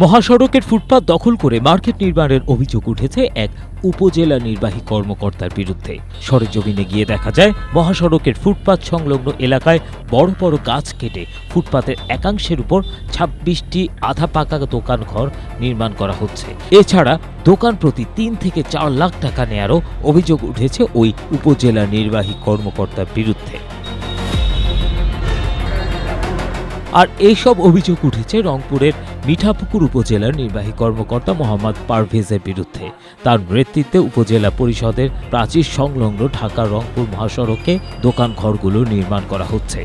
মহাসড়কের ফুটপাত দখল করে মার্কেট নির্মাণের অভিযোগ উঠেছে এক উপজেলা নির্বাহী কর্মকর্তার বিরুদ্ধে। সরেজমিনে গিয়ে দেখা যায় মহাসড়কের ফুটপাত সংলগ্ন এলাকায় বড় বড় গাছ কেটে ফুটপাতের একাংশের উপর ২৬টি আধা পাকা দোকান ঘর নির্মাণ করা হচ্ছে। এছাড়া দোকান প্রতি ৩ থেকে ৪ লাখ টাকা নেয়ারও অভিযোগ উঠেছে ওই উপজেলা নির্বাহী কর্মকর্তার বিরুদ্ধে। আর এইসব অভিযোগ উঠেছে রংপুরের মিঠাপুকুর উপজেলার নির্বাহী কর্মকর্তা মোহাম্মদ পারভেজের বিরুদ্ধে। তার নেতৃত্বে উপজেলা পরিষদের প্রাচীর সংলগ্ন ঢাকা রংপুর মহাসড়কে দোকান ঘরগুলো নির্মাণ করা হচ্ছে।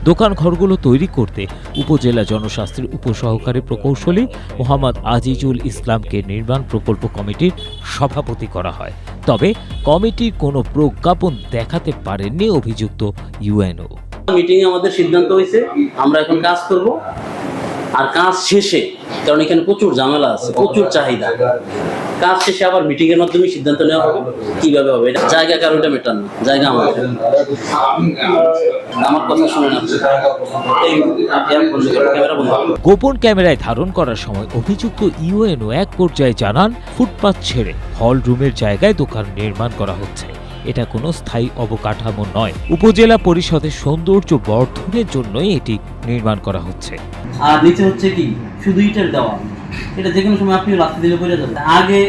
দোকান ঘরগুলো তৈরি করতে উপজেলা জনস্বাস্থ্যের উপসহকারী প্রকৌশলী মোহাম্মদ আজিজুল ইসলামকে নির্মাণ প্রকল্প কমিটির সভাপতি করা হয়। তবে কমিটির কোনো প্রজ্ঞাপন দেখাতে পারেননি অভিযুক্ত ইউএনও। মিটিং আমাদের সিদ্ধান্ত হয়েছে আমরা এখন কাজ করব, আর কাজ শেষে, কারণ এখানে প্রচুর ঝামেলা আছে, প্রচুর চাহিদা, কাজ শেষে আবার মিটিং এর মাধ্যমে সিদ্ধান্ত নেওয়া হবে কিভাবে হবে। এটা জায়গা কারোটা মেটার না, জায়গা আমার কথা শুনে না। গোপন ক্যামেরায় ধারণ করার সময় অভিযুক্ত ইউএনও এক পর্যায়ে জানান, ফুটপাত ছেড়ে হল রুমের জায়গায় দোকান নির্মাণ করা হচ্ছে। এটা কোনো স্থায়ী অবকাঠামো নয়, উপজেলা পরিষদের সৌন্দর্য বর্ধনের জন্যই এটি নির্মাণ করা হচ্ছে। আর নিচে হচ্ছে কি শুধু ইটের দেওয়া, এটা যে কোনো সময় আপনি রাস্তা দিলে পড়ে যাবে। আগে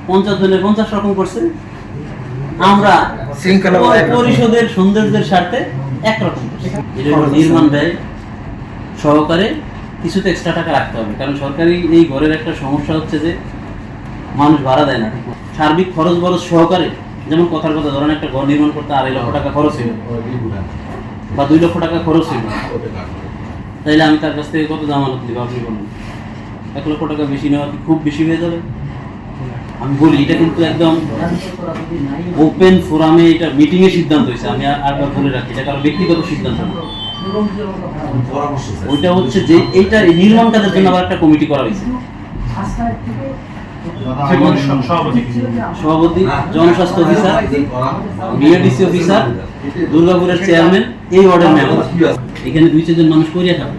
50 জনের 50 রকম করছে, আমরা পরিষদের সৌন্দর্যের স্বার্থে একরকম নির্মাণ ব্যয় সহকারে কিছুতে এক্সট্রা টাকা রাখতে হবে। কারণ সরকারি এই ঘরের একটা সমস্যা হচ্ছে যে মানুষ ভাড়া দেয় না। সার্বিক খরচ বরচ সহকারে, যেমন কথার কথা ধরেন একটা ঘর নির্মাণ করতে 2.5 লক্ষ টাকা খরচ হইল বা 2 লক্ষ টাকা খরচ হইল, তাইলে আমি তার কাছ থেকে কত জামানত দিব? আপনি বলুন, 1 লক্ষ টাকা বেশি নেওয়া কি খুব বেশি হয়ে যাবে? আমি বলি এটা কিন্তু একদম ওপেন ফোরামে এটা মিটিং এ সিদ্ধান্ত হয়েছে। আমি আরবার বলে রাখি, এটা কারো ব্যক্তিগত সিদ্ধান্ত না। ওইটা হচ্ছে যে এইটা নির্মাণ কাজের জন্য আবার একটা কমিটি করা হয়েছে। সভাপতি, জনস্বাস্থ্য অফিসার, বিএডিসি অফিসার, দুর্গাপুরের চেয়ারম্যান, এই ওয়ার্ডের মেম্বার। এখানে 2-4 জন মানুষ করিয়া থাকে,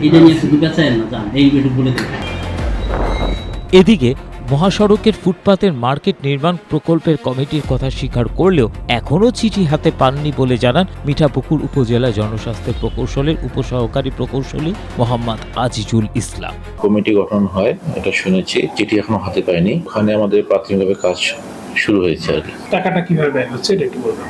এটা নিয়ে শুধু বেচায় না, জান এই বলে দেবে। এদিকে মহাসড়কের ফুটপাতের মার্কেট নির্মাণ প্রকল্পের কমিটির কথা স্বীকার করলেও এখনও চিঠি হাতে পাননি বলে জানান মিঠাপুকুর উপজেলা জনস্বাস্থ্যের প্রকৌশলের উপসহকারী প্রকৌশলী মোহাম্মদ আজিজুল ইসলাম। কমিটি গঠন হয় এটা শুনেছি, চিঠি এখনো হাতে পাইনি। ওখানে আমাদের প্রাথমিকভাবে কাজ শুরু হয়েছে আর কি। টাকাটা কিভাবে ব্যয় হচ্ছে এটা একটু বলবেন?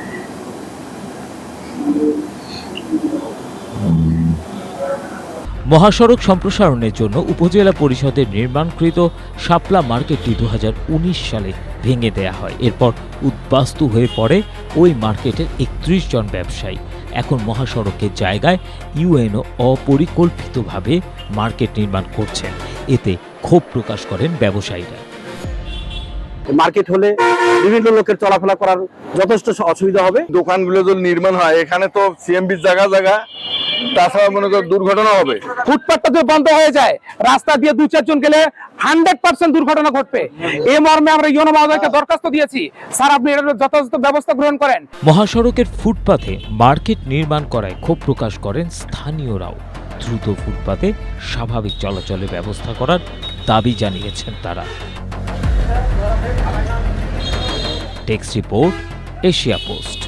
মহাসড়ক সম্প্রসারণের জন্য উপজেলা পরিষদের নির্মাণকৃত শাপলা মার্কেটটি 2019 সালে ভেঙে দেয়া হয়। এরপর উদ্বাস্তু হয়ে পড়ে ওই মার্কেটের 31 জন ব্যবসায়ী। এখন মহাসড়কের জায়গায় ইউএনও অপরিকল্পিতভাবে মার্কেট নির্মাণ করছেন। এতে ক্ষোভ প্রকাশ করেন ব্যবসায়ীরা। মার্কেট হলে বিভিন্ন লোকের চলাফেরা করার যথেষ্ট অসুবিধা হবে। দোকানগুলো যদি নির্মাণ হয়, এখানে তো সিএমবির জায়গা তাছাড়া মনে করো দুর্ঘটনা হবে। ফুটপাতটা যদি বন্ধ হয়ে যায়, রাস্তা দিয়ে 2-4 জন গেলে 100% দুর্ঘটনা ঘটবে। এই মর্মে আমরা ইউনো মহোদয়কে দরখাস্ত দিয়েছি, স্যার আপনি এর যথাযথ ব্যবস্থা গ্রহণ করেন। মহাসড়কের ফুটপাতে মার্কেট নির্মাণ করায় ক্ষোভ প্রকাশ করেন স্থানীয়রাও। দ্রুত ফুটপাতে স্বাভাবিক চলাচলের ব্যবস্থা করার দাবি জানিয়েছেন তারা। Desk report, Asia post.